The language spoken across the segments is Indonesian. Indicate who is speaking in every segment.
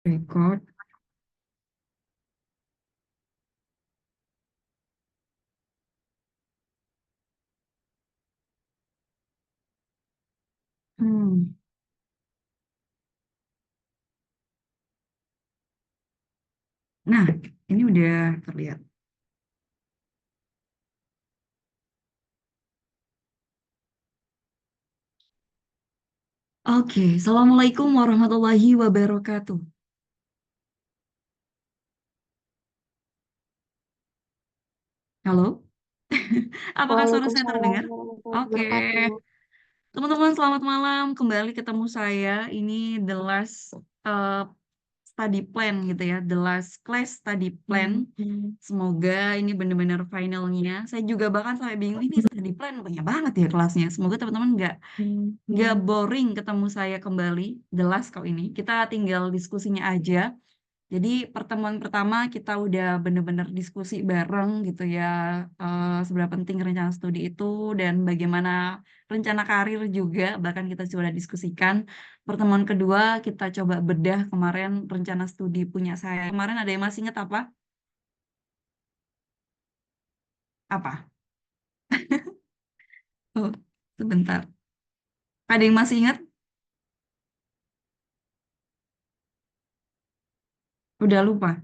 Speaker 1: Record. Hmm. Nah, ini udah terlihat. Oke, Assalamualaikum warahmatullahi wabarakatuh. Halo, apakah suara saya
Speaker 2: Waalaikumsalam
Speaker 1: terdengar?
Speaker 2: warahmatullahi
Speaker 1: Oke,
Speaker 2: wabarakatuh.
Speaker 1: teman-teman selamat malam. Kembali ketemu saya. Ini the last uh, study plan gitu ya, the last class study plan. Semoga ini benar-benar finalnya. Saya juga bahkan sampai bingung ini study plan banyak banget ya kelasnya. Semoga teman-teman nggak boring ketemu saya kembali. The last kali ini kita tinggal diskusinya aja. Jadi pertemuan pertama kita udah bener-bener diskusi bareng gitu ya, seberapa penting rencana studi itu dan bagaimana rencana karir juga, bahkan kita sudah diskusikan. Pertemuan kedua kita coba bedah kemarin rencana studi punya saya. Kemarin ada yang masih ingat apa? Apa? Oh, sebentar. Ada yang masih ingat? Udah lupa.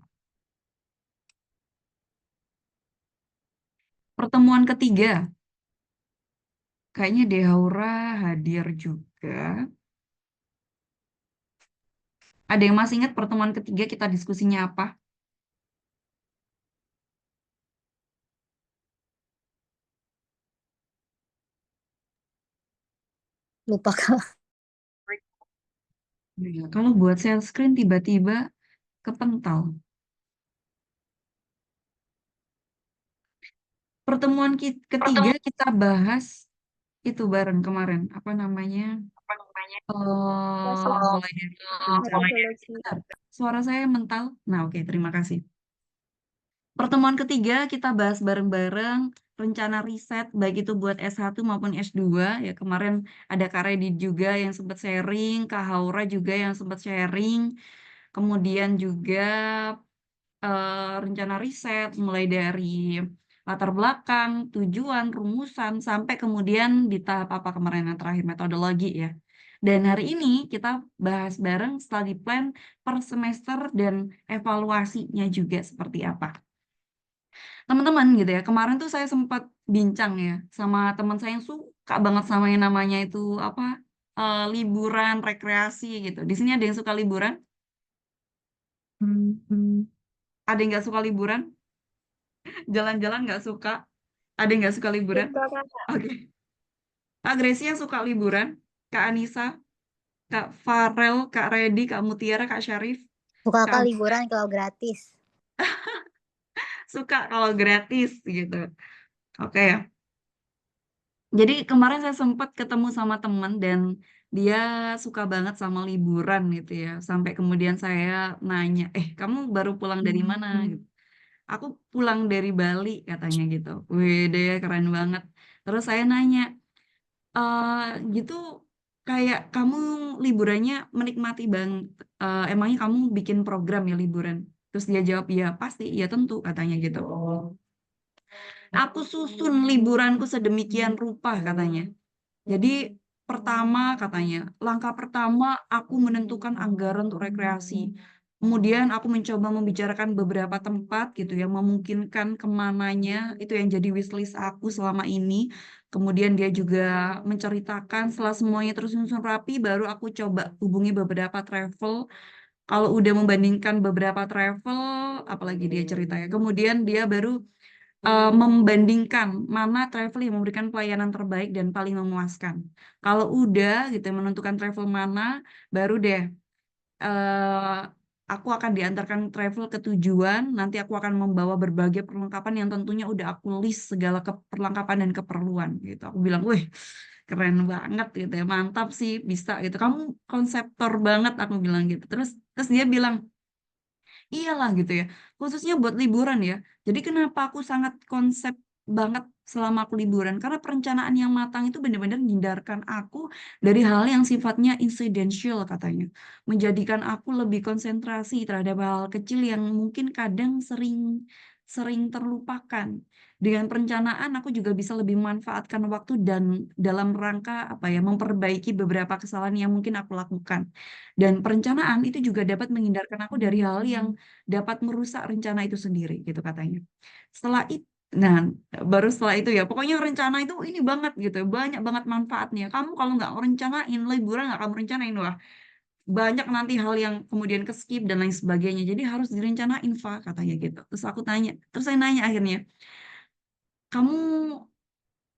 Speaker 1: Pertemuan ketiga, kayaknya Dehaura hadir juga. Ada yang masih ingat pertemuan ketiga kita diskusinya apa?
Speaker 2: Lupa Kak.
Speaker 1: Ya, kalau buat share screen tiba-tiba kepental. Pertemuan ketiga kita bahas itu bareng kemarin. Apa namanya?
Speaker 2: Basis
Speaker 1: Mulai dari
Speaker 2: metodologi.
Speaker 1: bentar. Suara saya mental. Nah, oke, terima kasih. Pertemuan ketiga kita bahas bareng-bareng rencana riset baik itu buat S1 maupun S2 ya. Kemarin ada Kak Redi juga yang sempat sharing, Kak Haura juga yang sempat sharing. Kemudian juga rencana riset mulai dari latar belakang, tujuan, rumusan, sampai kemudian di tahap apa kemarin yang terakhir metodologi ya. Dan hari ini kita bahas bareng study plan per semester dan evaluasinya juga seperti apa. Teman-teman gitu ya, kemarin tuh saya sempat bincang ya sama teman saya yang suka banget sama yang namanya itu apa liburan, rekreasi gitu. Di sini ada yang suka liburan? Ada yang nggak suka liburan? Jalan-jalan nggak suka? Ada yang nggak suka liburan?
Speaker 2: Suka Kak.
Speaker 1: Oke. Kak Gracia suka liburan. Kak Anissa, Kak Farel, Kak Redi, Kak Mutiara, Kak Syarif.
Speaker 2: Suka
Speaker 1: Kak
Speaker 2: Kak
Speaker 1: Am-
Speaker 2: liburan kalau gratis.
Speaker 1: suka kalau gratis gitu. Oke ya. Jadi kemarin saya sempat ketemu sama teman dan dia suka banget sama liburan gitu ya. Sampai kemudian saya nanya, kamu baru pulang dari mana? Gitu. Aku pulang dari Bali katanya gitu. Wih, deh keren banget. Terus saya nanya, eh gitu kayak kamu liburannya menikmati banget. Emangnya kamu bikin program ya liburan? Terus dia jawab, ya pasti, ya tentu katanya gitu. Aku susun liburanku sedemikian rupa katanya. Jadi pertama katanya, langkah pertama aku menentukan anggaran untuk rekreasi. Kemudian aku mencoba membicarakan beberapa tempat gitu yang memungkinkan kemananya, itu yang jadi wishlist aku selama ini. Kemudian dia juga menceritakan setelah semuanya tersusun rapi, baru aku coba hubungi beberapa travel. Kalau udah membandingkan beberapa travel, apalagi dia ceritanya. Kemudian dia baru membandingkan mana travel yang memberikan pelayanan terbaik dan paling memuaskan. Kalau udah gitu menentukan travel mana, baru deh eh, aku akan diantarkan travel ke tujuan. Nanti aku akan membawa berbagai perlengkapan yang tentunya udah aku list segala perlengkapan dan keperluan gitu. Aku bilang, wih keren banget gitu ya, mantap sih bisa gitu. Kamu konseptor banget aku bilang gitu. Terus terus dia bilang, iyalah gitu ya, khususnya buat liburan ya. Jadi kenapa aku sangat konsep banget selama aku liburan, karena perencanaan yang matang itu benar-benar menghindarkan aku dari hal yang sifatnya incidental katanya. Menjadikan aku lebih konsentrasi terhadap hal kecil yang mungkin kadang sering sering terlupakan. Dengan perencanaan aku juga bisa lebih memanfaatkan waktu dan dalam rangka apa ya, memperbaiki beberapa kesalahan yang mungkin aku lakukan. Dan perencanaan itu juga dapat menghindarkan aku dari hal yang dapat merusak rencana itu sendiri gitu katanya. Setelah itu, nah, baru setelah itu ya, pokoknya rencana itu ini banget gitu, banyak banget manfaatnya. Kamu kalau nggak merencanain, liburan nggak kamu rencanain, wah banyak nanti hal yang kemudian ke-skip dan lain sebagainya. Jadi harus direncanain, Fa, katanya gitu. Terus saya nanya akhirnya, kamu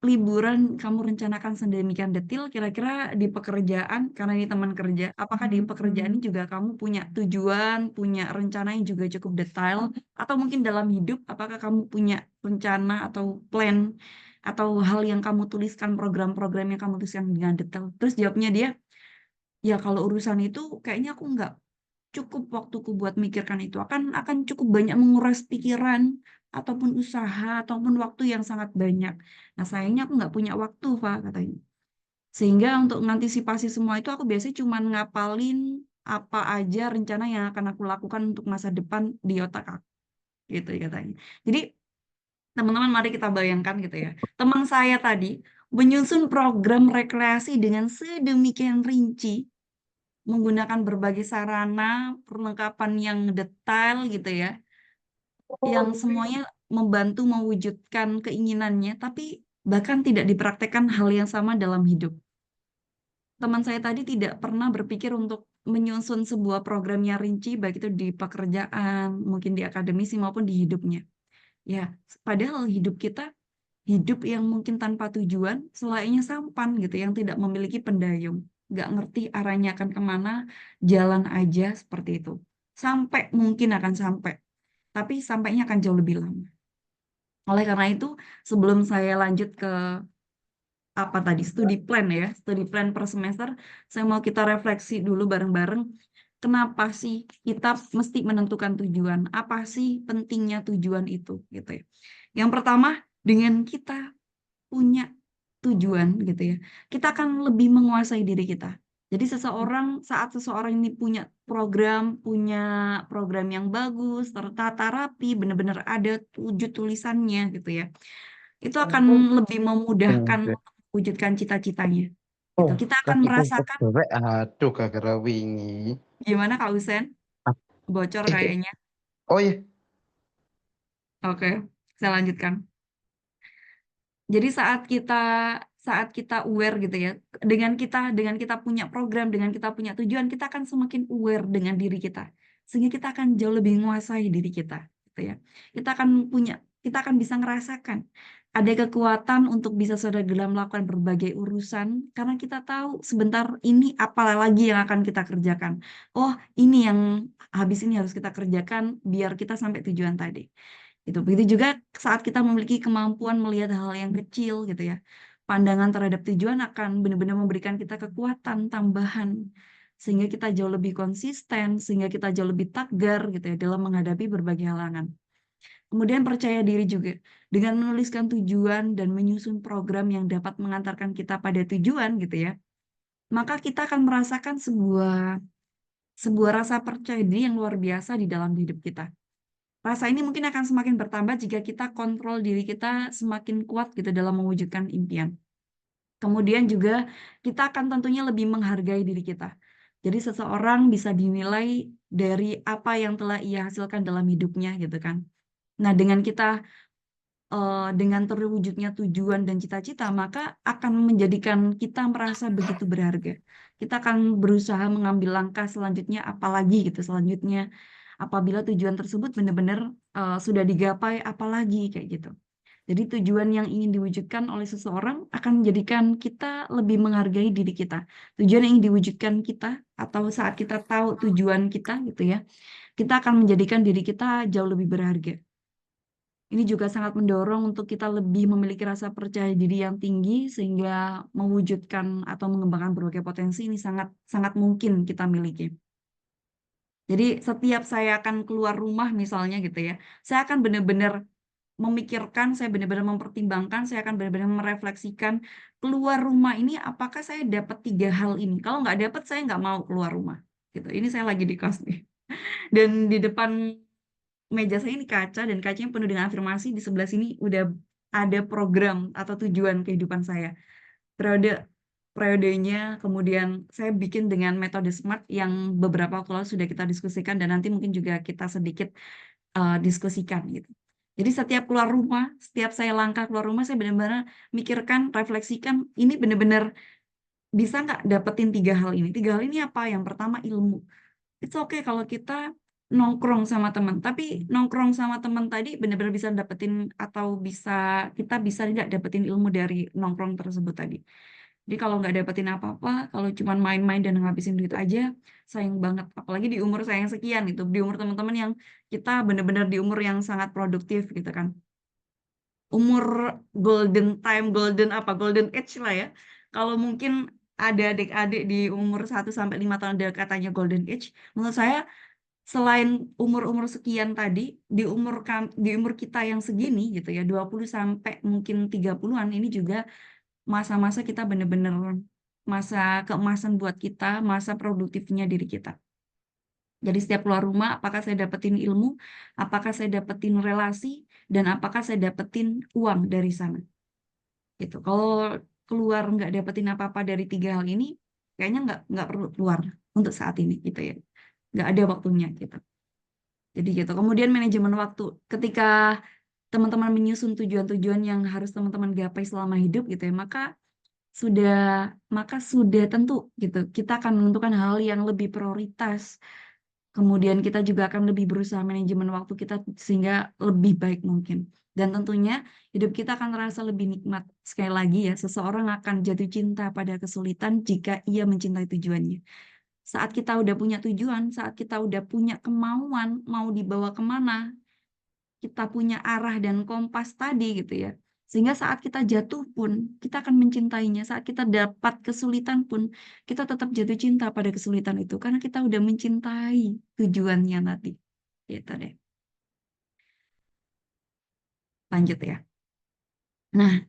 Speaker 1: liburan kamu rencanakan sedemikian detil, kira-kira di pekerjaan, karena ini teman kerja, apakah di pekerjaan ini juga kamu punya tujuan, punya rencana yang juga cukup detail, atau mungkin dalam hidup, apakah kamu punya rencana atau plan, atau hal yang kamu tuliskan, program-program yang kamu tuliskan dengan detail? Terus jawabnya dia, ya kalau urusan itu kayaknya aku nggak cukup waktuku buat mikirkan itu. Akan cukup banyak menguras pikiran ataupun usaha ataupun waktu yang sangat banyak. Nah, sayangnya aku nggak punya waktu, Pak, katanya. Sehingga untuk mengantisipasi semua itu aku biasanya cuma ngapalin apa aja rencana yang akan aku lakukan untuk masa depan di otak aku, gitu ya katanya. Jadi, teman-teman mari kita bayangkan gitu ya. Teman saya tadi menyusun program rekreasi dengan sedemikian rinci menggunakan berbagai sarana, perlengkapan yang detail gitu ya, yang semuanya membantu mewujudkan keinginannya, tapi bahkan tidak dipraktekkan hal yang sama dalam hidup. Teman saya tadi tidak pernah berpikir untuk menyusun sebuah program yang rinci, baik itu di pekerjaan, mungkin di akademisi maupun di hidupnya. Ya, padahal hidup kita hidup yang mungkin tanpa tujuan, selainnya sampan gitu, yang tidak memiliki pendayung. Nggak ngerti arahnya akan kemana, jalan aja seperti itu. Sampai mungkin akan sampai, tapi sampainya akan jauh lebih lama. Oleh karena itu, sebelum saya lanjut ke apa tadi, studi plan per semester, saya mau kita refleksi dulu bareng-bareng, kenapa sih kita mesti menentukan tujuan? Apa sih pentingnya tujuan itu, gitu ya. Yang pertama, dengan kita punya tujuan gitu ya, kita akan lebih menguasai diri kita. Jadi saat seseorang ini punya program yang bagus, tertata rapi, benar-benar ada tulisannya gitu ya, itu akan lebih memudahkan
Speaker 3: Oke.
Speaker 1: untuk mewujudkan cita-citanya. Gitu.
Speaker 3: Oh,
Speaker 1: Kita akan
Speaker 3: kakiku
Speaker 1: merasakan
Speaker 3: kebebek. Aduh, gara-gara wingi.
Speaker 1: gimana Kak Usen?
Speaker 3: Ah,
Speaker 1: Bocor
Speaker 3: eh,
Speaker 1: kayaknya.
Speaker 3: oh iya.
Speaker 1: Oke, saya lanjutkan. Jadi saat kita aware gitu ya, dengan kita punya program, dengan kita punya tujuan, kita akan semakin aware dengan diri kita. Sehingga kita akan jauh lebih menguasai diri kita, gitu ya. Kita akan bisa ngerasakan ada kekuatan untuk bisa dalam melakukan berbagai urusan karena kita tahu sebentar ini apa lagi yang akan kita kerjakan. Oh, ini yang habis ini harus kita kerjakan biar kita sampai tujuan tadi. Itu begitu juga saat kita memiliki kemampuan melihat hal yang kecil gitu ya. Pandangan terhadap tujuan akan benar-benar memberikan kita kekuatan tambahan sehingga kita jauh lebih konsisten, sehingga kita jauh lebih tegar gitu ya dalam menghadapi berbagai halangan. Kemudian percaya diri juga dengan menuliskan tujuan dan menyusun program yang dapat mengantarkan kita pada tujuan gitu ya. Maka kita akan merasakan sebuah sebuah rasa percaya diri yang luar biasa di dalam hidup kita. Rasa ini mungkin akan semakin bertambah jika kita kontrol diri kita semakin kuat gitu dalam mewujudkan impian. Kemudian juga kita akan tentunya lebih menghargai diri kita. Jadi seseorang bisa dinilai dari apa yang telah ia hasilkan dalam hidupnya gitu kan. Nah, dengan terwujudnya tujuan dan cita-cita, maka akan menjadikan kita merasa begitu berharga. Kita akan berusaha mengambil langkah selanjutnya, apalagi gitu selanjutnya. Apabila tujuan tersebut benar-benar sudah digapai, apalagi kayak gitu. Jadi tujuan yang ingin diwujudkan oleh seseorang akan menjadikan kita lebih menghargai diri kita. Tujuan yang ingin diwujudkan kita atau saat kita tahu tujuan kita gitu ya, kita akan menjadikan diri kita jauh lebih berharga. Ini juga sangat mendorong untuk kita lebih memiliki rasa percaya diri yang tinggi sehingga mewujudkan atau mengembangkan berbagai potensi ini sangat sangat mungkin kita miliki. Jadi setiap saya akan keluar rumah misalnya gitu ya, saya akan benar-benar memikirkan, saya benar-benar mempertimbangkan, saya akan benar-benar merefleksikan keluar rumah ini apakah saya dapat 3 hal ini. Kalau nggak dapat, saya nggak mau keluar rumah. Gitu. Ini saya lagi di kos nih. Dan di depan meja saya ini kaca dan kacanya penuh dengan afirmasi. Di sebelah sini udah ada program atau tujuan kehidupan saya. Periodenya, kemudian saya bikin dengan metode SMART yang beberapa waktu lalu sudah kita diskusikan dan nanti mungkin juga kita sedikit diskusikan gitu. Jadi setiap keluar rumah, setiap saya langkah keluar rumah, saya benar-benar mikirkan, refleksikan, ini benar-benar bisa nggak dapetin 3 hal ini. 3 hal ini apa? Yang pertama ilmu. It's okay kalau kita nongkrong sama teman, tapi nongkrong sama teman tadi benar-benar bisa dapetin atau kita bisa tidak dapetin ilmu dari nongkrong tersebut tadi. Jadi kalau nggak dapetin apa-apa, kalau cuma main-main dan ngabisin duit aja, sayang banget. Apalagi di umur saya yang sekian itu, di umur teman-teman yang kita benar-benar di umur yang sangat produktif gitu kan. Umur golden time, golden age lah ya. Kalau mungkin ada adik-adik di umur 1-5 tahun ada katanya golden age, menurut saya selain umur-umur sekian tadi, di umur kita yang segini gitu ya, 20 sampai mungkin 30-an ini juga masa-masa kita benar-benar masa keemasan buat kita, masa produktifnya diri kita. Jadi setiap keluar rumah, apakah saya dapetin ilmu, apakah saya dapetin relasi, dan apakah saya dapetin uang dari sana. Gitu. Kalau keluar nggak dapetin apa-apa dari 3 hal ini, kayaknya nggak perlu keluar untuk saat ini gitu ya. Nggak ada waktunya gitu. Jadi gitu. Kemudian manajemen waktu. Ketika teman-teman menyusun tujuan-tujuan yang harus teman-teman gapai selama hidup gitu ya, maka sudah tentu gitu kita akan menentukan hal yang lebih prioritas. Kemudian kita juga akan lebih berusaha manajemen waktu kita sehingga lebih baik mungkin. Dan tentunya hidup kita akan terasa lebih nikmat. Sekali lagi ya, seseorang akan jatuh cinta pada kesulitan jika ia mencintai tujuannya. Saat kita udah punya tujuan, saat kita udah punya kemauan mau dibawa kemana, kita punya arah dan kompas tadi gitu ya. Sehingga saat kita jatuh pun, kita akan mencintainya. Saat kita dapat kesulitan pun, kita tetap jatuh cinta pada kesulitan itu. Karena kita udah mencintai tujuannya tadi. Gitu deh. Lanjut ya. Nah,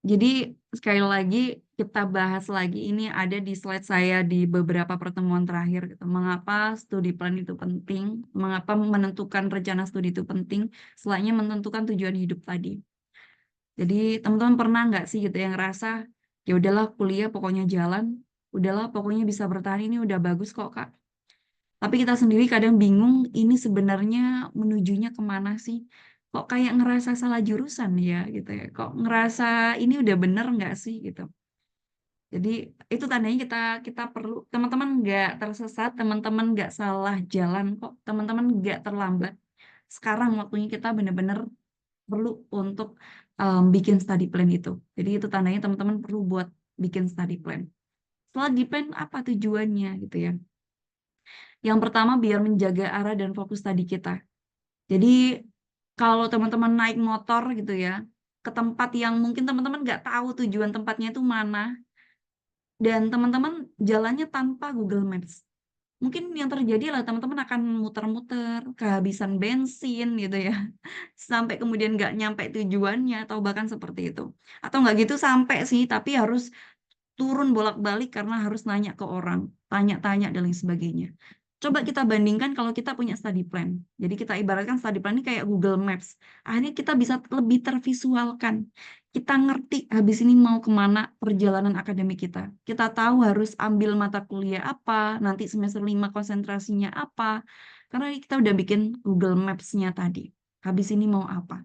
Speaker 1: jadi sekali lagi kita bahas lagi ini ada di slide saya di beberapa pertemuan terakhir gitu. Mengapa studi plan itu penting? Mengapa menentukan rencana studi itu penting? Selainnya menentukan tujuan hidup tadi. Jadi teman-teman pernah nggak sih gitu yang ngerasa ya udahlah kuliah pokoknya jalan, udahlah pokoknya bisa bertahan ini udah bagus kok Kak. Tapi kita sendiri kadang bingung ini sebenarnya menujunya kemana sih? Kok kayak ngerasa salah jurusan ya gitu ya? Kok ngerasa ini udah bener nggak sih gitu? Jadi itu tandanya kita perlu teman-teman nggak tersesat, teman-teman nggak salah jalan kok, teman-teman nggak terlambat. Sekarang waktunya kita benar-benar perlu untuk bikin study plan itu. Jadi itu tandanya teman-teman perlu buat bikin study plan. Study plan apa tujuannya gitu ya? Yang pertama biar menjaga arah dan fokus tadi kita. Jadi kalau teman-teman naik motor gitu ya, ke tempat yang mungkin teman-teman nggak tahu tujuan tempatnya itu mana, dan teman-teman jalannya tanpa Google Maps. Mungkin yang terjadi adalah teman-teman akan muter-muter, kehabisan bensin gitu ya, sampai kemudian nggak nyampe tujuannya atau bahkan seperti itu. Atau nggak gitu sampai sih, tapi harus turun bolak-balik karena harus nanya ke orang, tanya-tanya dan lain sebagainya. Coba kita bandingkan kalau kita punya study plan. Jadi kita ibaratkan study plan ini kayak Google Maps. Akhirnya kita bisa lebih tervisualkan. Kita ngerti habis ini mau kemana perjalanan akademik kita. Kita tahu harus ambil mata kuliah apa, nanti semester 5 konsentrasinya apa. Karena kita udah bikin Google Maps-nya tadi. Habis ini mau apa.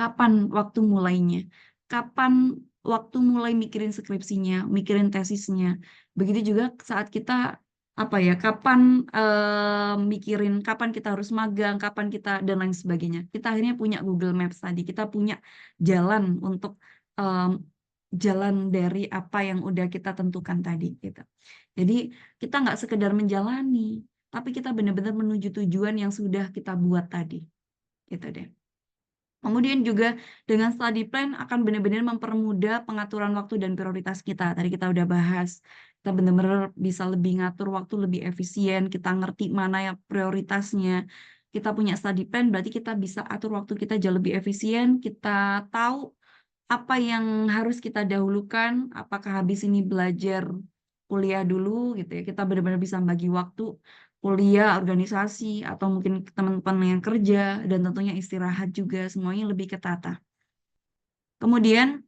Speaker 1: Kapan waktu mulainya? Kapan waktu mulai mikirin skripsinya, mikirin tesisnya. Begitu juga saat kita kapan mikirin kapan kita harus magang, kapan kita dan lain sebagainya. Kita akhirnya punya Google Maps tadi, kita punya jalan untuk jalan dari apa yang udah kita tentukan tadi gitu. Jadi kita nggak sekedar menjalani, tapi kita benar-benar menuju tujuan yang sudah kita buat tadi. Gitu deh. Kemudian juga dengan study plan akan benar-benar mempermudah pengaturan waktu dan prioritas kita. Tadi kita udah bahas, kita benar-benar bisa lebih ngatur waktu lebih efisien, kita ngerti mana ya prioritasnya. kita punya study plan, berarti kita bisa atur waktu kita jauh lebih efisien, kita tahu apa yang harus kita dahulukan, apakah habis ini belajar kuliah dulu gitu ya, kita benar-benar bisa bagi waktu kuliah, organisasi, atau mungkin teman-teman yang kerja, dan tentunya istirahat juga, semuanya lebih ketata. Kemudian,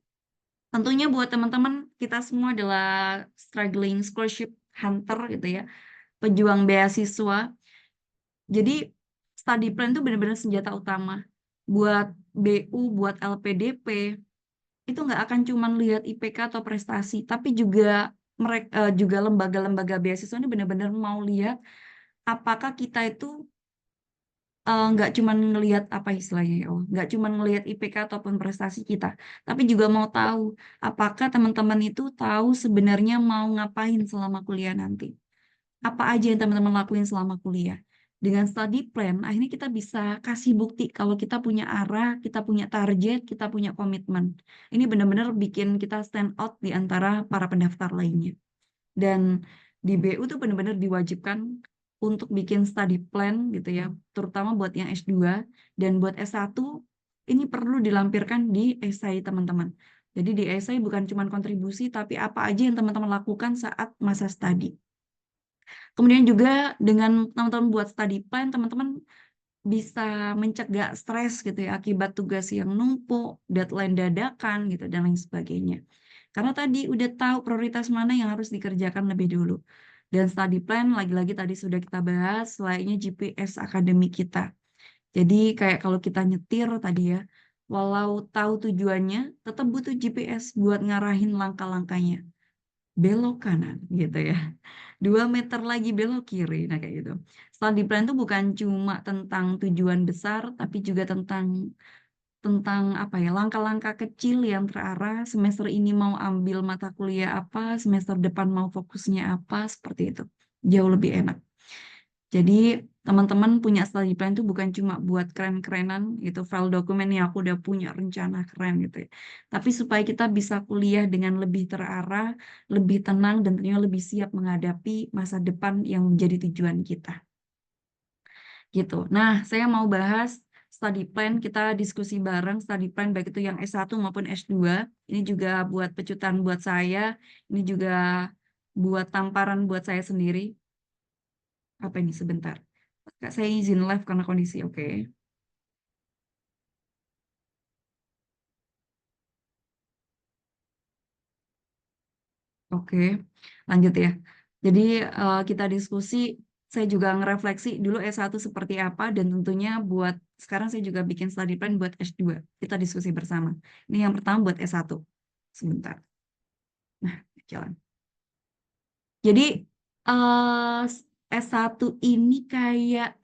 Speaker 1: tentunya buat teman-teman, kita semua adalah struggling scholarship hunter gitu ya, pejuang beasiswa. Jadi, study plan itu benar-benar senjata utama. Buat BU, buat LPDP, itu nggak akan cuma lihat IPK atau prestasi, tapi juga mereka juga lembaga-lembaga beasiswa ini benar-benar mau lihat apakah kita itu nggak cuma ngelihat apa istilahnya ya Allah, nggak cuma ngelihat IPK ataupun prestasi kita, tapi juga mau tahu apakah teman-teman itu tahu sebenarnya mau ngapain selama kuliah nanti. Apa aja yang teman-teman lakuin selama kuliah. Dengan study plan, akhirnya kita bisa kasih bukti kalau kita punya arah, kita punya target, kita punya komitmen. Ini benar-benar bikin kita stand out di antara para pendaftar lainnya. Dan di BU tuh benar-benar diwajibkan untuk bikin study plan gitu ya, terutama buat yang S2 dan buat S1 ini perlu dilampirkan di esai teman-teman. Jadi di esai bukan cuma kontribusi, tapi apa aja yang teman-teman lakukan saat masa studi. Kemudian juga dengan teman-teman buat study plan, teman-teman bisa mencegah stres gitu ya akibat tugas yang numpuk, deadline dadakan gitu dan lain sebagainya. Karena tadi udah tahu prioritas mana yang harus dikerjakan lebih dulu. Dan study plan lagi-lagi tadi sudah kita bahas, layaknya GPS akademik kita. Jadi kayak kalau kita nyetir tadi ya, walau tahu tujuannya, tetap butuh GPS buat ngarahin langkah-langkahnya. Belok kanan gitu ya. 2 meter lagi belok kiri. Nah kayak gitu. Study plan itu bukan cuma tentang tujuan besar, tapi juga tentang apa ya, langkah-langkah kecil yang terarah. Semester ini mau ambil mata kuliah apa, semester depan mau fokusnya apa, seperti itu. Jauh lebih enak. Jadi teman-teman punya study plan itu bukan cuma buat keren-kerenan, itu file dokumen yang aku udah punya rencana keren gitu ya. Tapi supaya kita bisa kuliah dengan lebih terarah, lebih tenang, dan tentunya lebih siap menghadapi masa depan yang menjadi tujuan kita. Gitu. Nah, saya mau bahas study plan, kita diskusi bareng study plan baik itu yang S1 maupun S2. Ini juga buat pecutan buat saya, ini juga buat tamparan buat saya sendiri. Apa ini sebentar? Kak, saya izin live karena kondisi oke. Oke, lanjut ya. Jadi kita diskusi, saya juga ngerefleksi dulu S1 seperti apa dan tentunya buat sekarang saya juga bikin study plan buat S2. Kita diskusi bersama. Ini yang pertama buat S1. Sebentar. Nah, jalan. Jadi S1 ini kayak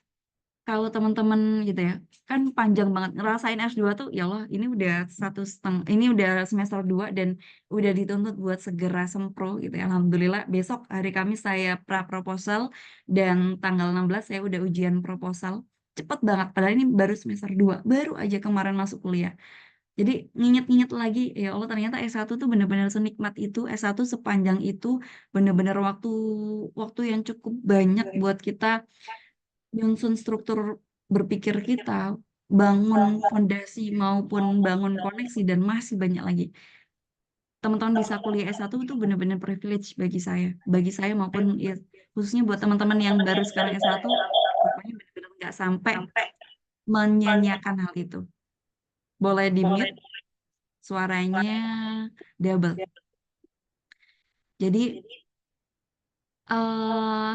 Speaker 1: kalau teman-teman gitu ya, kan panjang banget. Ngerasain S2 tuh, ya Allah, ini udah 1,5, ini udah semester 2 dan udah dituntut buat segera sempro gitu ya. Alhamdulillah, besok hari Kamis saya pra-proposal dan tanggal 16 saya udah ujian proposal. Cepet banget, padahal ini baru semester 2, baru aja kemarin masuk kuliah. Jadi nginget-nginget lagi, ya Allah ternyata S1 tuh benar-benar senikmat itu, S1 sepanjang itu, benar-benar waktu waktu yang cukup banyak buat kita nyusun struktur berpikir kita, bangun fondasi maupun bangun koneksi dan masih banyak lagi. Teman-teman bisa kuliah S1 itu benar-benar privilege bagi saya maupun ya, khususnya buat teman-teman yang baru sekarang S1, pokoknya benar-benar nggak sampai menyanyiakan hal itu. Boleh di-mute suaranya double. Jadi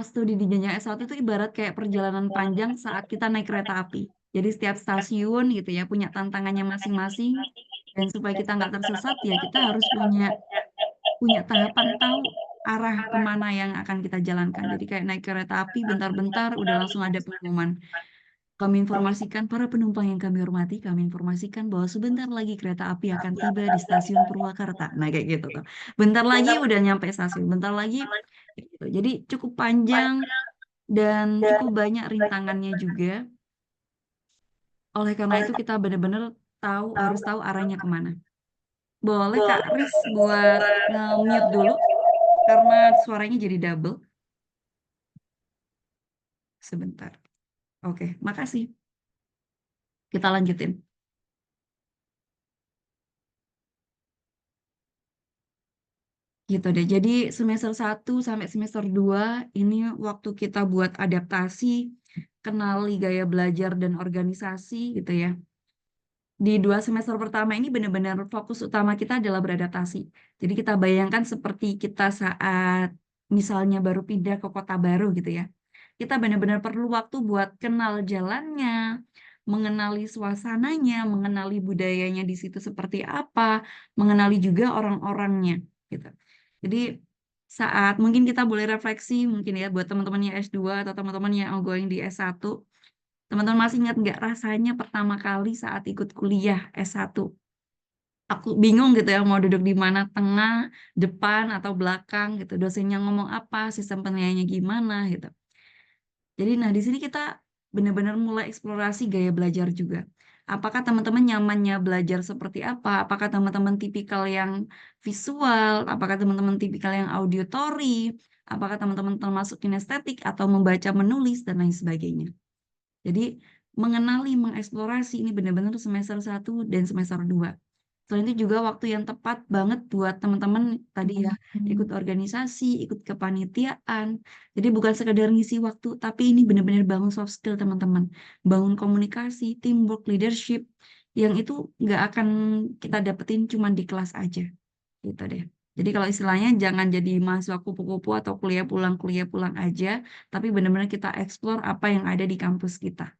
Speaker 1: studi di jenjang S1 itu ibarat kayak perjalanan panjang saat kita naik kereta api. Jadi setiap stasiun gitu ya punya tantangannya masing-masing dan supaya kita nggak tersesat ya kita harus punya tahapan tahu arah kemana yang akan kita jalankan. Jadi kayak naik kereta api bentar-bentar udah langsung ada pengumuman. Kami informasikan para penumpang yang kami hormati, kami informasikan bahwa sebentar lagi kereta api akan tiba di stasiun Purwakarta. Nah kayak gitu tuh. Bentar lagi udah nyampe stasiun, bentar lagi kayak gitu. Jadi cukup panjang dan cukup banyak rintangannya juga. Oleh karena itu kita benar-benar harus tahu arahnya kemana. Boleh Kak Riz buat nge-mute dulu karena suaranya jadi double. Sebentar. Oke, makasih. Kita lanjutin. Gitu deh. Jadi semester 1 sampai semester 2 ini waktu kita buat adaptasi, kenali gaya belajar dan organisasi gitu ya. Di 2 semester pertama ini benar-benar fokus utama kita adalah beradaptasi. Jadi kita bayangkan seperti kita saat misalnya baru pindah ke kota baru gitu ya. Kita benar-benar perlu waktu buat kenal jalannya, mengenali suasananya, mengenali budayanya di situ seperti apa, mengenali juga orang-orangnya gitu. Jadi saat mungkin kita boleh refleksi mungkin ya buat teman-teman yang S2 atau teman-teman yang ongoing di S1. Teman-teman masih ingat nggak rasanya pertama kali saat ikut kuliah S1? Aku bingung gitu ya mau duduk di mana, tengah, depan, atau belakang gitu. Dosennya ngomong apa, sistem penilaiannya gimana gitu. Jadi nah di sini kita benar-benar mulai eksplorasi gaya belajar juga. Apakah teman-teman nyamannya belajar seperti apa? Apakah teman-teman tipikal yang visual? Apakah teman-teman tipikal yang auditory? Apakah teman-teman termasuk kinestetik atau membaca, menulis, dan lain sebagainya? Jadi mengenali, mengeksplorasi ini benar-benar semester 1 dan semester 2. Selain itu juga waktu yang tepat banget buat teman-teman tadi ya, ikut organisasi, ikut kepanitiaan. Jadi bukan sekedar ngisi waktu, tapi ini benar-benar bangun soft skill teman-teman. Bangun komunikasi, teamwork, leadership, yang itu nggak akan kita dapetin cuma di kelas aja. Gitu deh. Jadi kalau istilahnya jangan jadi mahasiswa kupu-kupu atau kuliah pulang aja, tapi benar-benar kita explore apa yang ada di kampus kita.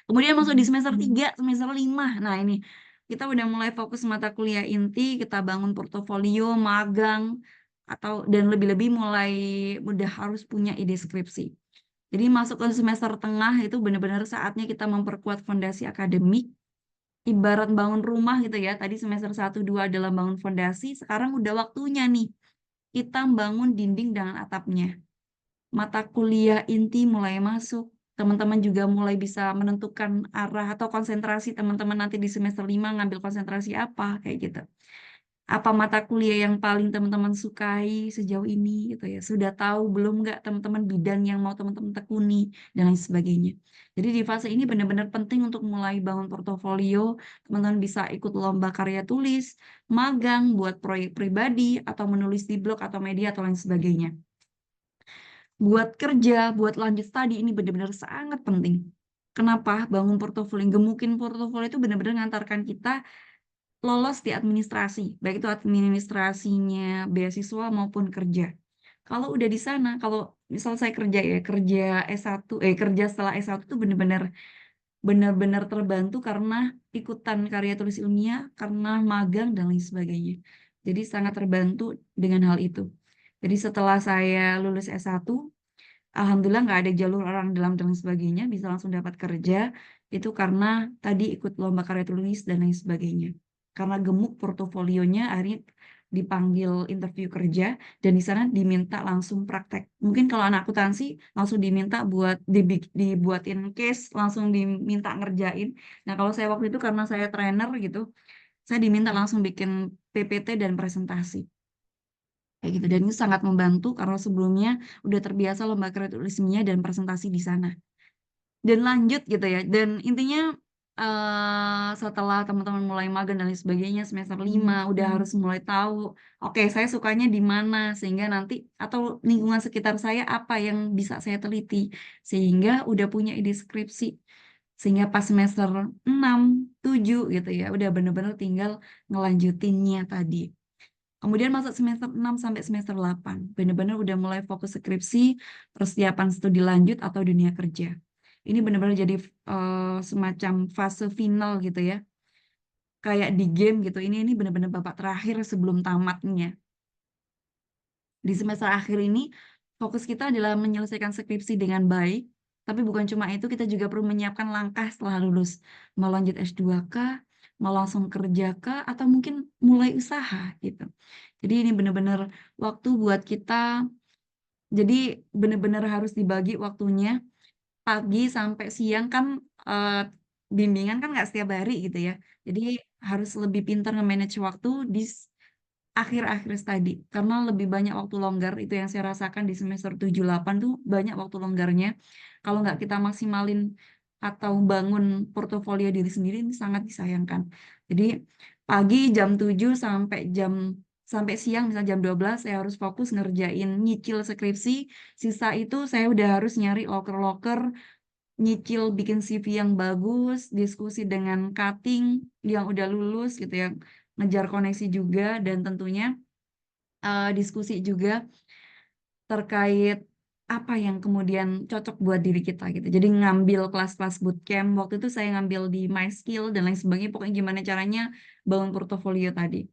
Speaker 1: Kemudian masuk di semester 3, semester 5. Nah, ini kita udah mulai fokus mata kuliah inti, kita bangun portofolio, magang, dan lebih-lebih mulai udah harus punya ide skripsi. Jadi masuk ke semester tengah itu benar-benar saatnya kita memperkuat fondasi akademik. Ibarat bangun rumah gitu ya. Tadi semester 1, 2 adalah bangun fondasi, sekarang udah waktunya nih kita bangun dinding dan atapnya. Mata kuliah inti mulai masuk, teman-teman juga mulai bisa menentukan arah atau konsentrasi teman-teman nanti di semester 5 ngambil konsentrasi apa, kayak gitu. Apa mata kuliah yang paling teman-teman sukai sejauh ini gitu ya. Sudah tahu belum nggak teman-teman bidang yang mau teman-teman tekuni dan lain sebagainya. Jadi di fase ini benar-benar penting untuk mulai bangun portofolio, teman-teman bisa ikut lomba karya tulis, magang buat proyek pribadi atau menulis di blog atau media atau lain sebagainya. Buat kerja, buat lanjut studi ini benar-benar sangat penting. Kenapa? Bangun portofolio, gemukin portofolio itu benar-benar ngantarkan kita lolos di administrasi, baik itu administrasinya beasiswa maupun kerja. Kalau udah di sana, kalau misal saya kerja ya, kerja setelah S1 itu benar-benar terbantu karena ikutan karya tulis ilmiah, karena magang dan lain sebagainya. Jadi sangat terbantu dengan hal itu. Jadi setelah saya lulus S1, alhamdulillah nggak ada jalur orang dalam dan lain sebagainya, bisa langsung dapat kerja, itu karena tadi ikut lomba karya tulis dan lain sebagainya. Karena gemuk portofolionya, akhirnya dipanggil interview kerja, dan di sana diminta langsung praktek. Mungkin kalau anak akuntansi langsung diminta dibuatin case, langsung diminta ngerjain. Nah kalau saya waktu itu karena saya trainer gitu, saya diminta langsung bikin PPT dan presentasi. Kayak gitu. Dan ini sangat membantu karena sebelumnya udah terbiasa lomba karya tulis ilmiah dan presentasi di sana. Dan lanjut gitu ya. Dan intinya setelah teman-teman mulai magang dan lain sebagainya semester 5 udah harus mulai tahu, oke saya sukanya di mana sehingga nanti atau lingkungan sekitar saya apa yang bisa saya teliti sehingga udah punya ide skripsi. Sehingga pas semester 6, 7 gitu ya, udah bener-bener tinggal ngelanjutinnya tadi. Kemudian masuk semester 6 sampai semester 8. Benar-benar udah mulai fokus skripsi, persiapan studi lanjut atau dunia kerja. Ini benar-benar jadi semacam fase final gitu ya. Kayak di game gitu. Ini benar-benar babak terakhir sebelum tamatnya. Di semester akhir ini, fokus kita adalah menyelesaikan skripsi dengan baik. Tapi bukan cuma itu, kita juga perlu menyiapkan langkah setelah lulus. Mau lanjut S2 kah? Mau langsung kerja kah? Atau mungkin mulai usaha gitu. Jadi ini benar-benar waktu buat kita. Jadi benar-benar harus dibagi waktunya. Pagi sampai siang kan eh, bimbingan kan nggak setiap hari gitu ya. Jadi harus lebih pintar nge-manage waktu akhir-akhir studi karena lebih banyak waktu longgar. Itu yang saya rasakan di semester 7-8 tuh banyak waktu longgarnya. Kalau nggak kita maksimalin atau bangun portofolio diri sendiri ini sangat disayangkan. Jadi pagi jam 7 sampai siang misalnya jam 12 saya harus fokus ngerjain nyicil skripsi. Sisa itu saya udah harus nyari loker-loker, nyicil bikin CV yang bagus, diskusi dengan cutting yang udah lulus gitu ya, ngejar koneksi juga dan tentunya diskusi juga terkait apa yang kemudian cocok buat diri kita gitu. Jadi ngambil kelas-kelas bootcamp, waktu itu saya ngambil di MySkill dan lain sebagainya, pokoknya gimana caranya bangun portofolio tadi.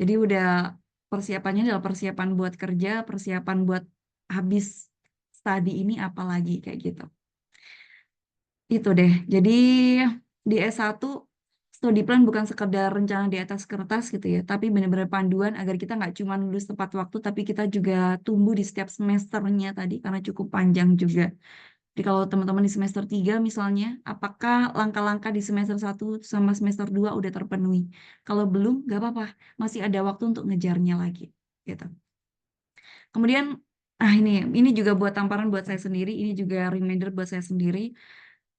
Speaker 1: Jadi udah persiapannya adalah persiapan buat kerja, persiapan buat habis studi ini apalagi kayak gitu. Itu deh. Jadi di S1 studi plan bukan sekedar rencana di atas kertas gitu ya, tapi benar-benar panduan agar kita nggak cuma lulus tepat waktu, tapi kita juga tumbuh di setiap semesternya tadi karena cukup panjang juga. Jadi kalau teman-teman di semester 3 misalnya, apakah langkah-langkah di semester 1 sama semester 2 udah terpenuhi? Kalau belum, nggak apa-apa, masih ada waktu untuk ngejarnya lagi. Gitu. Kemudian, ini juga buat tamparan buat saya sendiri, ini juga reminder buat saya sendiri.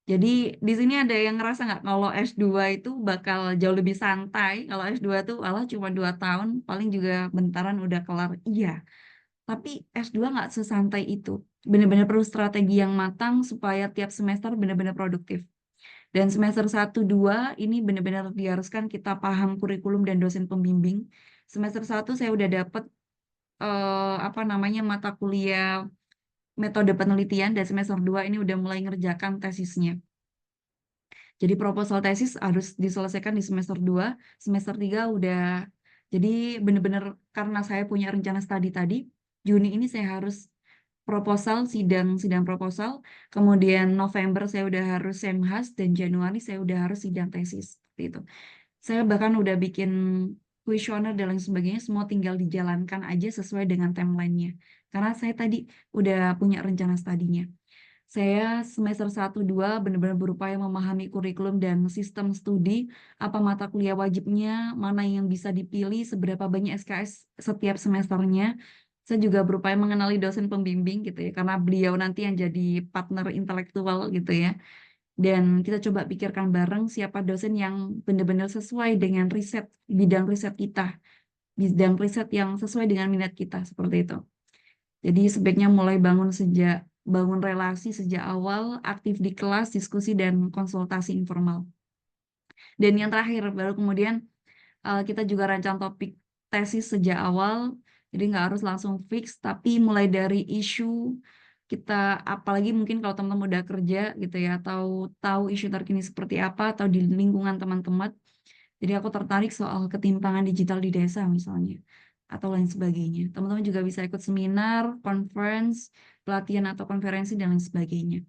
Speaker 1: Jadi di sini ada yang ngerasa nggak kalau S2 itu bakal jauh lebih santai. Kalau S2 tuh alah cuma 2 tahun, paling juga bentaran udah kelar. Iya, tapi S2 nggak sesantai itu. Benar-benar perlu strategi yang matang supaya tiap semester benar-benar produktif. Dan semester 1-2 ini benar-benar diharuskan kita paham kurikulum dan dosen pembimbing. Semester 1 saya udah dapet apa namanya mata kuliah metode penelitian dan semester 2 ini udah mulai ngerjakan tesisnya. Jadi proposal tesis harus diselesaikan di semester 2, semester 3 udah. Jadi benar-benar karena saya punya rencana studi tadi, Juni ini saya harus proposal, sidang proposal, kemudian November saya udah harus semhas, dan Januari saya udah harus sidang tesis. Seperti itu. Saya bahkan udah bikin kuesioner dan lain sebagainya, semua tinggal dijalankan aja sesuai dengan timeline-nya. Karena saya tadi udah punya rencana studinya. Saya semester 1-2 benar-benar berupaya memahami kurikulum dan sistem studi, apa mata kuliah wajibnya, mana yang bisa dipilih, seberapa banyak SKS setiap semesternya. Saya juga berupaya mengenali dosen pembimbing gitu ya, karena beliau nanti yang jadi partner intelektual gitu ya. Dan kita coba pikirkan bareng siapa dosen yang benar-benar sesuai dengan bidang riset kita, bidang riset yang sesuai dengan minat kita, seperti itu. Jadi sebaiknya mulai bangun relasi sejak awal, aktif di kelas, diskusi, dan konsultasi informal. Dan yang terakhir, baru kemudian kita juga rancang topik tesis sejak awal, jadi nggak harus langsung fix, tapi mulai dari isu, kita, apalagi mungkin kalau teman-teman udah kerja gitu ya, atau tahu isu terkini seperti apa, atau di lingkungan teman-teman, jadi aku tertarik soal ketimpangan digital di desa misalnya, atau lain sebagainya. Teman-teman juga bisa ikut seminar, conference, pelatihan atau konferensi dan lain sebagainya.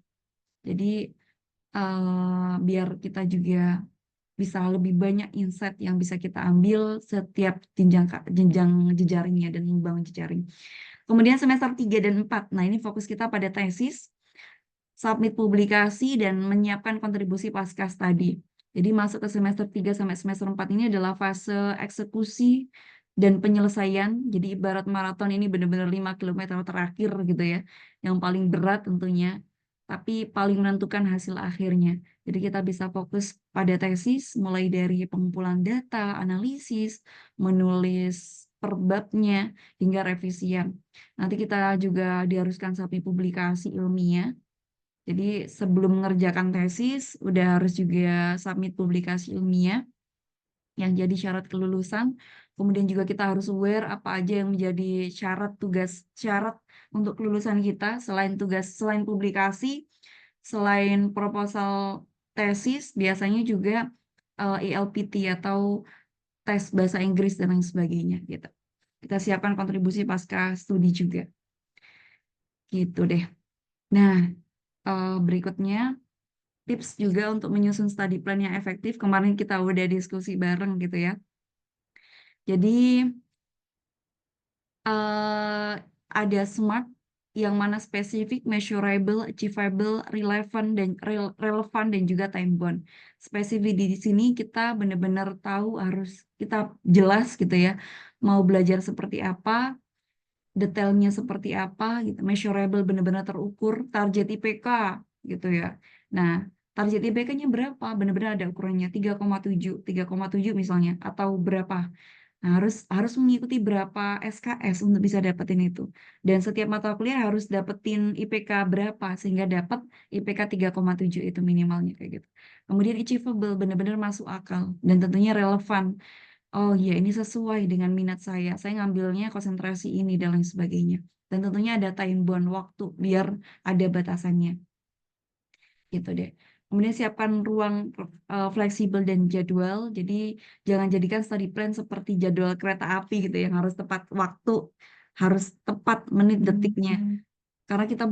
Speaker 1: Jadi biar kita juga bisa lebih banyak insight yang bisa kita ambil setiap jenjang jejaringnya dan membangun jejaring. Kemudian semester 3 dan 4. Nah, ini fokus kita pada tesis, submit publikasi, dan menyiapkan kontribusi pasca studi. Jadi masuk ke semester 3 sampai semester 4 ini adalah fase eksekusi dan penyelesaian. Jadi ibarat maraton ini benar-benar 5 km terakhir gitu ya. Yang paling berat tentunya, tapi paling menentukan hasil akhirnya. Jadi kita bisa fokus pada tesis, mulai dari pengumpulan data, analisis, menulis per babnya, hingga revisian. Nanti kita juga diharuskan sampai publikasi ilmiah. Jadi sebelum mengerjakan tesis, udah harus juga submit publikasi ilmiah yang jadi syarat kelulusan. Kemudian juga kita harus aware apa aja yang menjadi syarat untuk kelulusan kita, selain publikasi, selain proposal tesis, biasanya juga ELPT atau tes bahasa Inggris dan lain sebagainya gitu. Kita siapkan kontribusi pasca studi juga. Gitu deh. Nah, berikutnya tips juga untuk menyusun study plan yang efektif. Kemarin kita udah diskusi bareng gitu ya. Jadi ada SMART yang mana spesifik, measurable, achievable, relevan dan juga time bound. Spesifik di sini kita benar-benar tahu, harus kita jelas gitu ya, mau belajar seperti apa, detailnya seperti apa gitu. Measurable benar-benar terukur, target IPK gitu ya. Nah, target IPK-nya berapa? Benar-benar ada ukurannya 3,7 misalnya, atau berapa. Nah, harus mengikuti berapa SKS untuk bisa dapetin itu. Dan setiap mata kuliah harus dapetin IPK berapa sehingga dapat IPK 3,7 itu minimalnya kayak gitu. Kemudian achievable, benar-benar masuk akal dan tentunya relevan. Oh iya, ini sesuai dengan minat saya. Saya ngambilnya konsentrasi ini dan lain sebagainya. Dan tentunya ada time bound waktu biar ada batasannya. Gitu deh. Kemudian siapkan ruang fleksibel dan jadwal. Jadi jangan jadikan study plan seperti jadwal kereta api gitu yang harus tepat waktu, harus tepat menit detiknya. Karena kita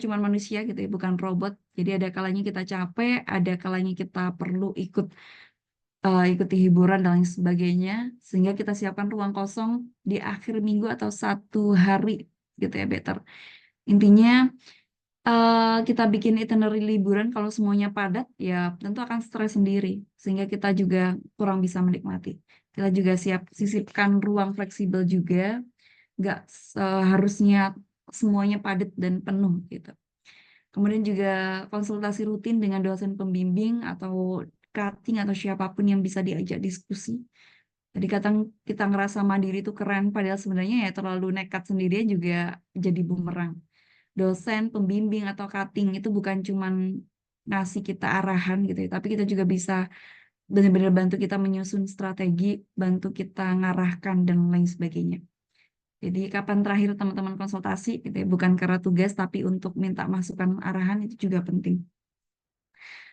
Speaker 1: cuma manusia gitu ya, bukan robot. Jadi ada kalanya kita capek, ada kalanya kita perlu ikuti hiburan dan lain sebagainya, sehingga kita siapkan ruang kosong di akhir minggu atau 1 hari gitu ya, better. Intinya kita bikin itinerary liburan kalau semuanya padat ya tentu akan stres sendiri sehingga kita juga kurang bisa menikmati. Kita juga sisipkan ruang fleksibel juga, nggak harusnya semuanya padat dan penuh gitu. Kemudian juga konsultasi rutin dengan dosen pembimbing atau cutting atau siapapun yang bisa diajak diskusi. Jadi kadang kita ngerasa mandiri itu keren, padahal sebenarnya ya terlalu nekat sendirian juga jadi bumerang. Dosen, pembimbing, atau cutting itu bukan cuman ngasih kita arahan gitu ya, tapi kita juga bisa benar-benar bantu kita menyusun strategi, bantu kita ngarahkan, dan lain sebagainya. Jadi kapan terakhir teman-teman konsultasi gitu ya, bukan karena tugas, tapi untuk minta masukan arahan itu juga penting.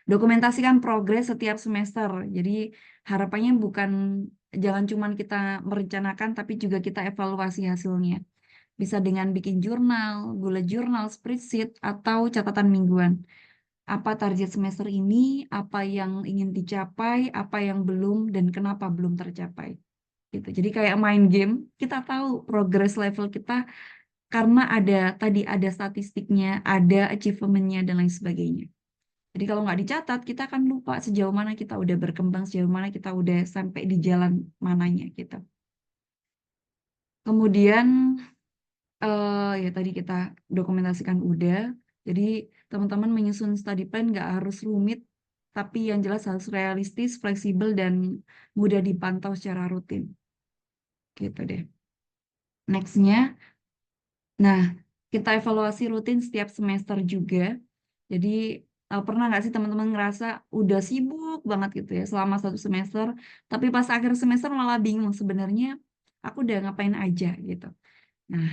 Speaker 1: Dokumentasikan progres setiap semester. Jadi harapannya jangan cuma kita merencanakan, tapi juga kita evaluasi hasilnya. Bisa dengan bikin jurnal, bullet journal, spreadsheet, atau catatan mingguan. Apa target semester ini, apa yang ingin dicapai, apa yang belum, dan kenapa belum tercapai. Gitu. Jadi kayak main game, kita tahu progress level kita karena ada statistiknya, ada achievementnya, dan lain sebagainya. Jadi kalau nggak dicatat, kita akan lupa sejauh mana kita udah berkembang, sejauh mana kita udah sampai di jalan mananya gitu. Kemudian ya tadi kita dokumentasikan udah. Jadi teman-teman menyusun study plan nggak harus rumit, tapi yang jelas harus realistis, fleksibel, dan mudah dipantau secara rutin. Gitu deh. Nextnya, nah kita evaluasi rutin setiap semester juga. Jadi pernah nggak sih teman-teman ngerasa udah sibuk banget gitu ya selama 1 semester, tapi pas akhir semester malah bingung sebenarnya aku udah ngapain aja gitu. Nah,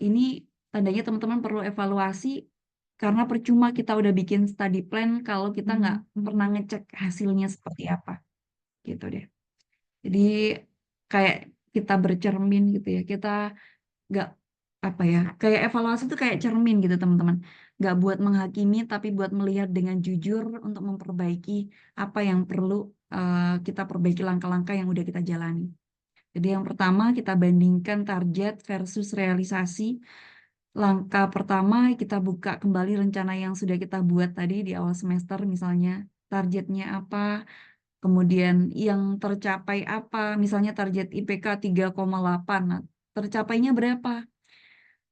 Speaker 1: ini tandanya teman-teman perlu evaluasi karena percuma kita udah bikin study plan kalau kita nggak pernah ngecek hasilnya seperti apa gitu deh. Jadi kayak kita bercermin gitu ya, kita nggak apa ya, kayak evaluasi itu kayak cermin gitu teman-teman. Nggak buat menghakimi tapi buat melihat dengan jujur untuk memperbaiki apa yang perlu kita perbaiki, langkah-langkah yang udah kita jalani. Jadi yang pertama kita bandingkan target versus realisasi. Langkah pertama kita buka kembali rencana yang sudah kita buat tadi di awal semester, misalnya targetnya apa, kemudian yang tercapai apa, misalnya target IPK 3,8. Nah, tercapainya berapa?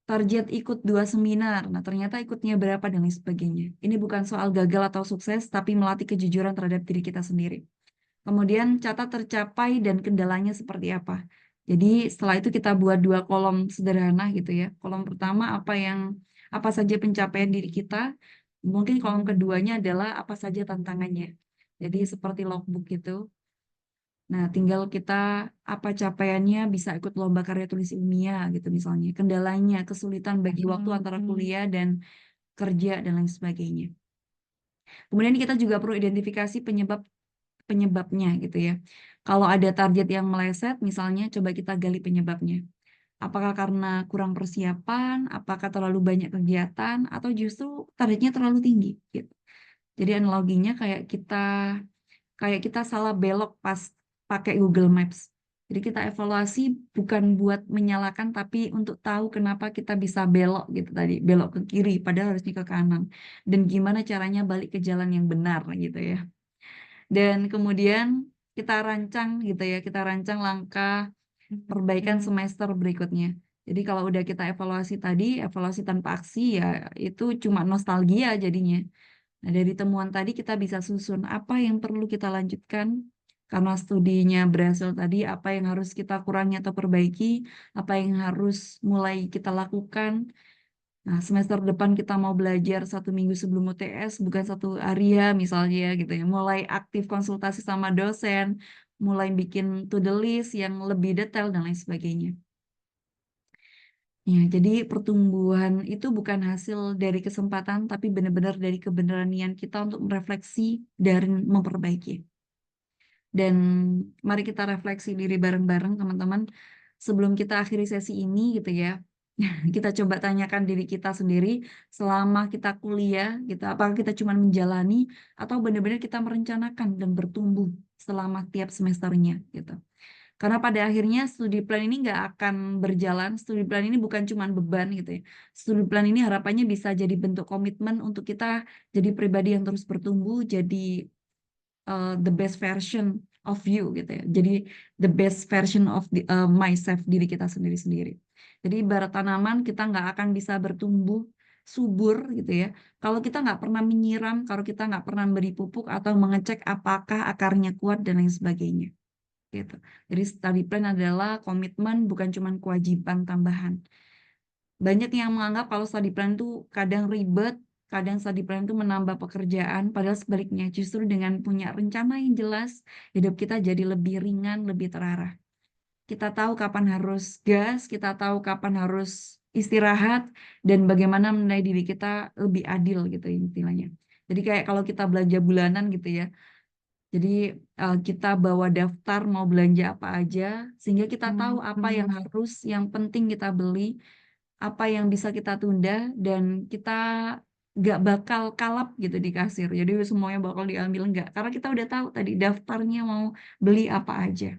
Speaker 1: Target ikut 2 seminar, nah ternyata ikutnya berapa dan lain sebagainya. Ini bukan soal gagal atau sukses, tapi melatih kejujuran terhadap diri kita sendiri. Kemudian catat tercapai dan kendalanya seperti apa. Jadi setelah itu kita buat 2 kolom sederhana gitu ya. Kolom pertama apa saja pencapaian diri kita. Mungkin kolom keduanya adalah apa saja tantangannya. Jadi seperti logbook gitu. Nah, tinggal kita apa capaiannya bisa ikut lomba karya tulis ilmiah gitu misalnya. Kendalanya, kesulitan bagi waktu antara kuliah dan kerja dan lain sebagainya. Kemudian kita juga perlu identifikasi penyebabnya gitu ya. Kalau ada target yang meleset, misalnya coba kita gali penyebabnya. Apakah karena kurang persiapan, apakah terlalu banyak kegiatan, atau justru targetnya terlalu tinggi gitu. Jadi analoginya kayak kita salah belok pas pakai Google Maps. Jadi kita evaluasi bukan buat menyalahkan, tapi untuk tahu kenapa kita bisa belok gitu tadi, belok ke kiri, padahal harusnya ke kanan. Dan gimana caranya balik ke jalan yang benar gitu ya. Dan kemudian kita rancang gitu ya, kita rancang langkah perbaikan semester berikutnya. Jadi kalau udah kita evaluasi tadi, evaluasi tanpa aksi ya itu cuma nostalgia jadinya. Nah, dari temuan tadi kita bisa susun apa yang perlu kita lanjutkan karena studinya berhasil tadi, apa yang harus kita kurangi atau perbaiki, apa yang harus mulai kita lakukan. Nah, semester depan kita mau belajar 1 minggu sebelum UTS, bukan 1 hari ya misalnya gitu ya. Mulai aktif konsultasi sama dosen, mulai bikin to-do list yang lebih detail dan lain sebagainya. Ya, jadi pertumbuhan itu bukan hasil dari kesempatan, tapi benar-benar dari keberanian kita untuk merefleksi dan memperbaiki. Dan mari kita refleksi diri bareng-bareng, teman-teman. Sebelum kita akhiri sesi ini gitu ya, kita coba tanyakan diri kita sendiri selama kita kuliah gitu, apakah kita cuma menjalani atau benar-benar kita merencanakan dan bertumbuh selama tiap semesternya gitu. Karena pada akhirnya studi plan ini nggak akan berjalan, studi plan ini bukan cuma beban gitu ya. Studi plan ini harapannya bisa jadi bentuk komitmen untuk kita jadi pribadi yang terus bertumbuh, jadi the best version of you gitu ya. Jadi the best version of myself, diri kita sendiri-sendiri. Jadi ibarat tanaman kita nggak akan bisa bertumbuh subur gitu ya. Kalau kita nggak pernah menyiram, kalau kita nggak pernah beri pupuk atau mengecek apakah akarnya kuat dan lain sebagainya. Gitu. Jadi study plan adalah komitmen bukan cuma kewajiban tambahan. Banyak yang menganggap kalau study plan itu kadang ribet, kadang study plan itu menambah pekerjaan, padahal sebaliknya justru dengan punya rencana yang jelas, hidup kita jadi lebih ringan, lebih terarah. Kita tahu kapan harus gas, kita tahu kapan harus istirahat, dan bagaimana menilai diri kita lebih adil gitu intinya. Jadi kayak kalau kita belanja bulanan gitu ya, jadi kita bawa daftar mau belanja apa aja, sehingga kita tahu apa yang harus, yang penting kita beli, apa yang bisa kita tunda, dan kita nggak bakal kalap gitu di kasir. Jadi semuanya bakal diambil enggak, karena kita udah tahu tadi daftarnya mau beli apa aja.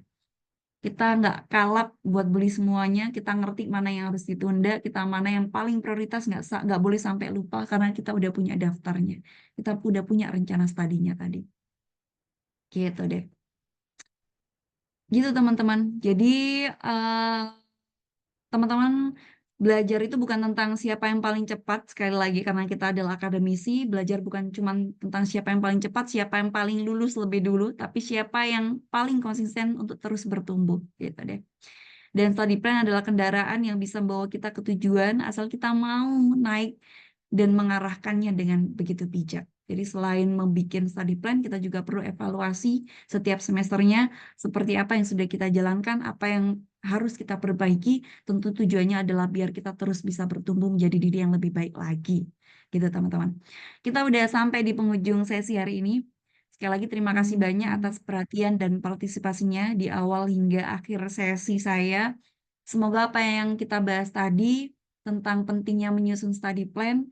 Speaker 1: Kita nggak kalap buat beli semuanya, kita ngerti mana yang harus ditunda, kita mana yang paling prioritas nggak boleh sampai lupa karena kita udah punya daftarnya, kita udah punya rencana studinya tadi. Gitu deh. Gitu teman-teman. Jadi teman-teman belajar itu bukan tentang siapa yang paling cepat, sekali lagi karena kita adalah akademisi, belajar bukan cuma tentang siapa yang paling cepat, siapa yang paling lulus lebih dulu, tapi siapa yang paling konsisten untuk terus bertumbuh gitu deh. Dan study plan adalah kendaraan yang bisa membawa kita ke tujuan asal kita mau naik dan mengarahkannya dengan begitu bijak. Jadi selain membuat study plan, kita juga perlu evaluasi setiap semesternya seperti apa yang sudah kita jalankan, apa yang harus kita perbaiki. Tentu tujuannya adalah biar kita terus bisa bertumbuh menjadi diri yang lebih baik lagi. Gitu teman-teman. Kita udah sampai di penghujung sesi hari ini. Sekali lagi terima kasih banyak atas perhatian dan partisipasinya di awal hingga akhir sesi saya. Semoga apa yang kita bahas tadi tentang pentingnya menyusun study plan,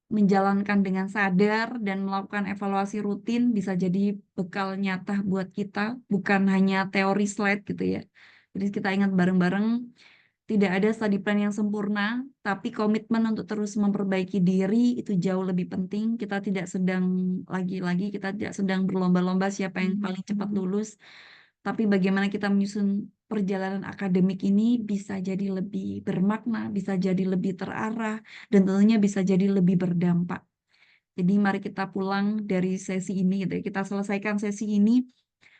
Speaker 1: menjalankan dengan sadar dan melakukan evaluasi rutin bisa jadi bekal nyata buat kita, bukan hanya teori slide gitu ya. Jadi kita ingat bareng-bareng, tidak ada study plan yang sempurna, tapi komitmen untuk terus memperbaiki diri itu jauh lebih penting. Kita tidak sedang lagi-lagi, kita tidak sedang berlomba-lomba siapa yang paling cepat lulus, tapi bagaimana kita menyusun perjalanan akademik ini bisa jadi lebih bermakna, bisa jadi lebih terarah, dan tentunya bisa jadi lebih berdampak. Jadi mari kita pulang dari sesi ini, gitu ya. Kita selesaikan sesi ini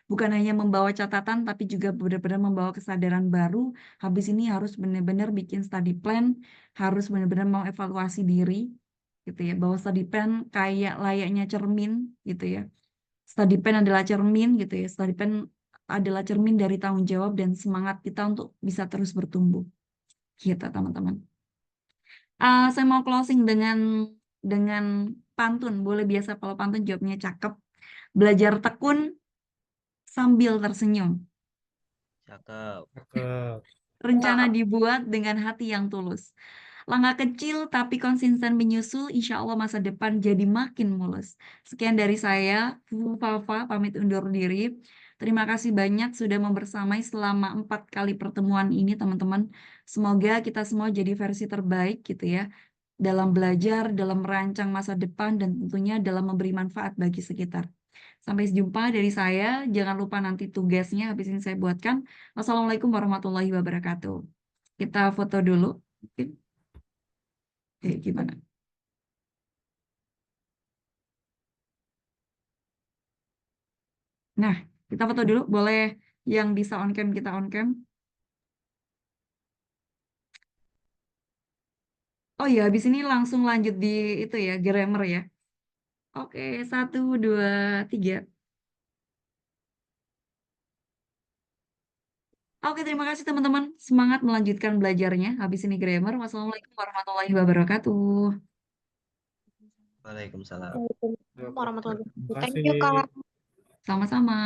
Speaker 1: bukan hanya membawa catatan, tapi juga benar-benar membawa kesadaran baru. Habis ini harus benar-benar bikin study plan, harus benar-benar mau evaluasi diri, gitu ya. Bahwa study plan kayak layaknya cermin, gitu ya. Study plan adalah cermin, gitu ya. Study plan adalah cermin dari tanggung jawab dan semangat kita untuk bisa terus bertumbuh, gitu teman-teman. Saya mau closing dengan pantun. Boleh biasa kalau pantun jawabnya cakep. Belajar tekun sambil tersenyum.
Speaker 4: Cakep.
Speaker 5: Cakep.
Speaker 1: Rencana dibuat dengan hati yang tulus. Langkah kecil tapi konsisten menyusul, insya Allah masa depan jadi makin mulus. Sekian dari saya, Fufu Fafa, pamit undur diri. Terima kasih banyak sudah membersamai selama 4 kali pertemuan ini, teman-teman. Semoga kita semua jadi versi terbaik gitu ya, dalam belajar, dalam merancang masa depan, dan tentunya dalam memberi manfaat bagi sekitar. Sampai jumpa dari saya. Jangan lupa nanti tugasnya habis ini saya buatkan. Wassalamualaikum warahmatullahi wabarakatuh. Kita foto dulu. Mungkin. Gimana? Nah, kita foto dulu. Boleh yang bisa on cam, kita on cam. Oh iya, habis ini langsung lanjut di itu ya, grammar ya. Oke, 1, 2, 3. Oke, terima kasih teman-teman. Semangat melanjutkan belajarnya. Habis ini grammar. Wassalamualaikum warahmatullahi wabarakatuh.
Speaker 4: Waalaikumsalam.
Speaker 2: Waalaikumsalam warahmatullahi wabarakatuh.
Speaker 5: Terima
Speaker 2: Thank you, Kak.
Speaker 5: kasih.
Speaker 1: Sama-sama.